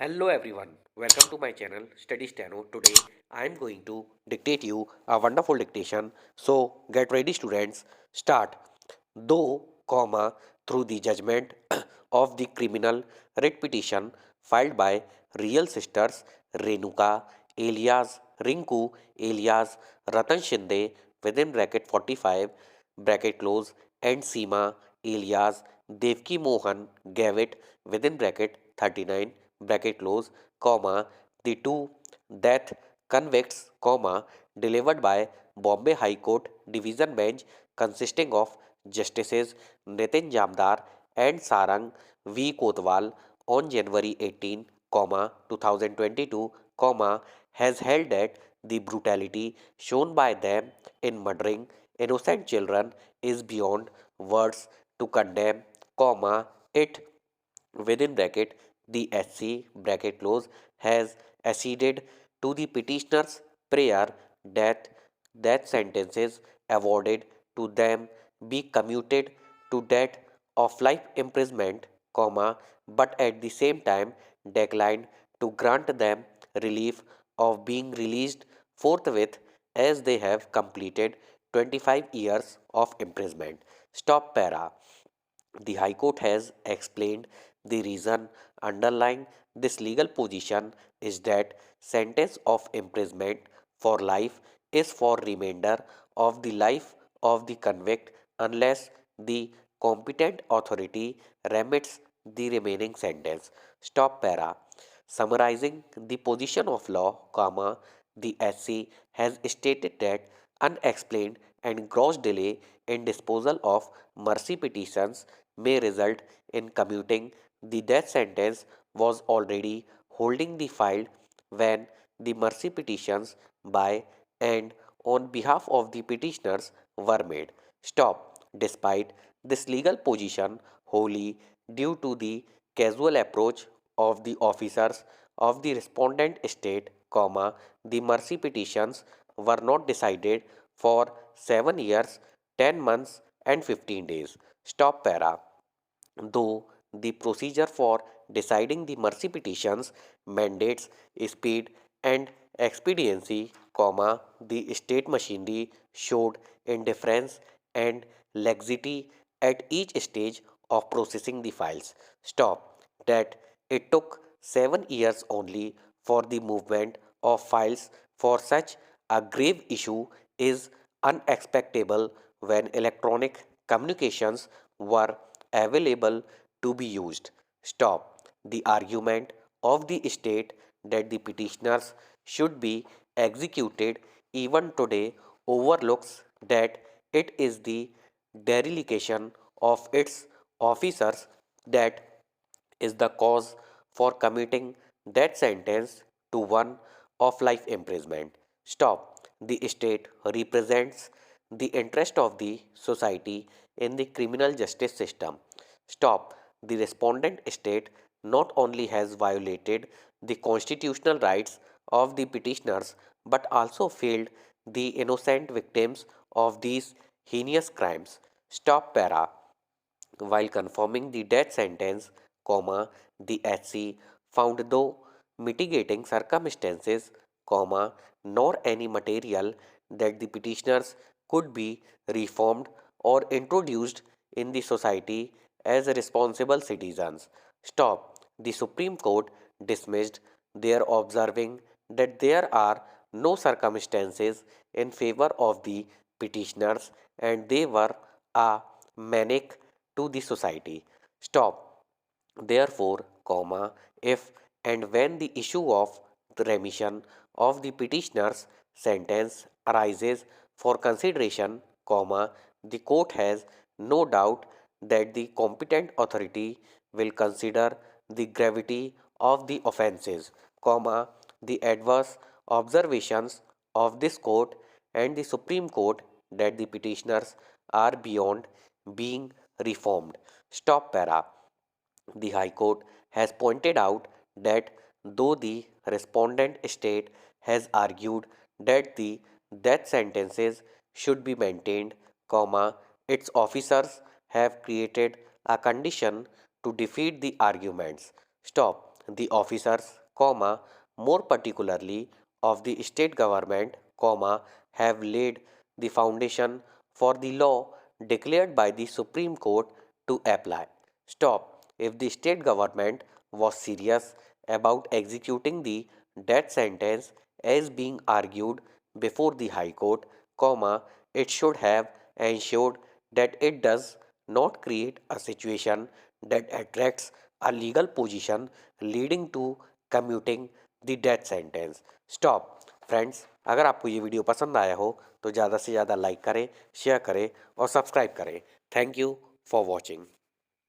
Hello everyone, welcome to my channel Study Steno. Today I am going to dictate you a wonderful dictation. So get ready students, start. Though, comma, through the judgment of the criminal writ petition filed by real sisters Renuka alias Rinku alias Ratan Shinde within bracket 45 bracket close and Seema alias Devki Mohan Gavit within bracket 39 bracket close comma the two death convicts comma delivered by Bombay High Court Division Bench consisting of Justices Nitin Jamdar and Sarang V. Kotwal on January 18, 2022, has held that the brutality shown by them in murdering innocent children is beyond words to condemn, it within bracket the SC bracket close has acceded to the petitioner's prayer that death sentences awarded to them be commuted to death of life imprisonment, but at the same time declined to grant them relief of being released forthwith as they have completed 25 years of imprisonment. Stop para. The High Court has explained the reason underlying this legal position is that sentence of imprisonment for life is for remainder of the life of the convict unless the competent authority remits the remaining sentence. Stop para. Summarizing the position of law, the SC has stated that unexplained and gross delay in disposal of mercy petitions may result in commuting the death sentence was already holding the file when the mercy petitions by and on behalf of the petitioners were made. Stop. Despite this legal position wholly due to the casual approach of the officers of the respondent state, the mercy petitions were not decided for 7 years, 10 months and 15 days. Stop para. Though the procedure for deciding the mercy petitions mandates speed and expediency, the state machinery showed indifference and laxity at each stage of processing the files. Stop. That it took 7 years only for the movement of files for such a grave issue is unexpectable when electronic communications were available to be used. Stop. The argument of the state that the petitioners should be executed even today overlooks that it is the dereliction of its officers that is the cause for committing that sentence to one of life imprisonment. Stop. The state represents the interest of the society in the criminal justice system. Stop. The respondent state not only has violated the constitutional rights of the petitioners but also failed the innocent victims of these heinous crimes. Stop para. While confirming the death sentence, the HC found no mitigating circumstances, nor any material that the petitioners could be reformed or introduced in the society as responsible citizens. Stop. The Supreme Court dismissed their observing that there are no circumstances in favor of the petitioners and they were a manic to the society. Stop. Therefore, if and when the issue of the remission of the petitioner's sentence arises for consideration, the court has no doubt that the competent authority will consider the gravity of the offences, the adverse observations of this court and the Supreme Court that the petitioners are beyond being reformed. Stop para. The High Court has pointed out that though the respondent state has argued that the death sentences should be maintained, its officers have created a condition to defeat the arguments. Stop. the officers, more particularly of the state government, have laid the foundation for the law declared by the Supreme Court to apply. Stop. If the state government was serious about executing the death sentence as being argued before the High Court, it should have ensured that it does not create a situation that attracts a legal position leading to commuting the death sentence. Stop. Friends, अगर आपको ये video पसंद आया हो तो ज़्यादा से ज़्यादा लाइक करें, शेयर करें और सब्सक्राइब करें। Thank you for watching.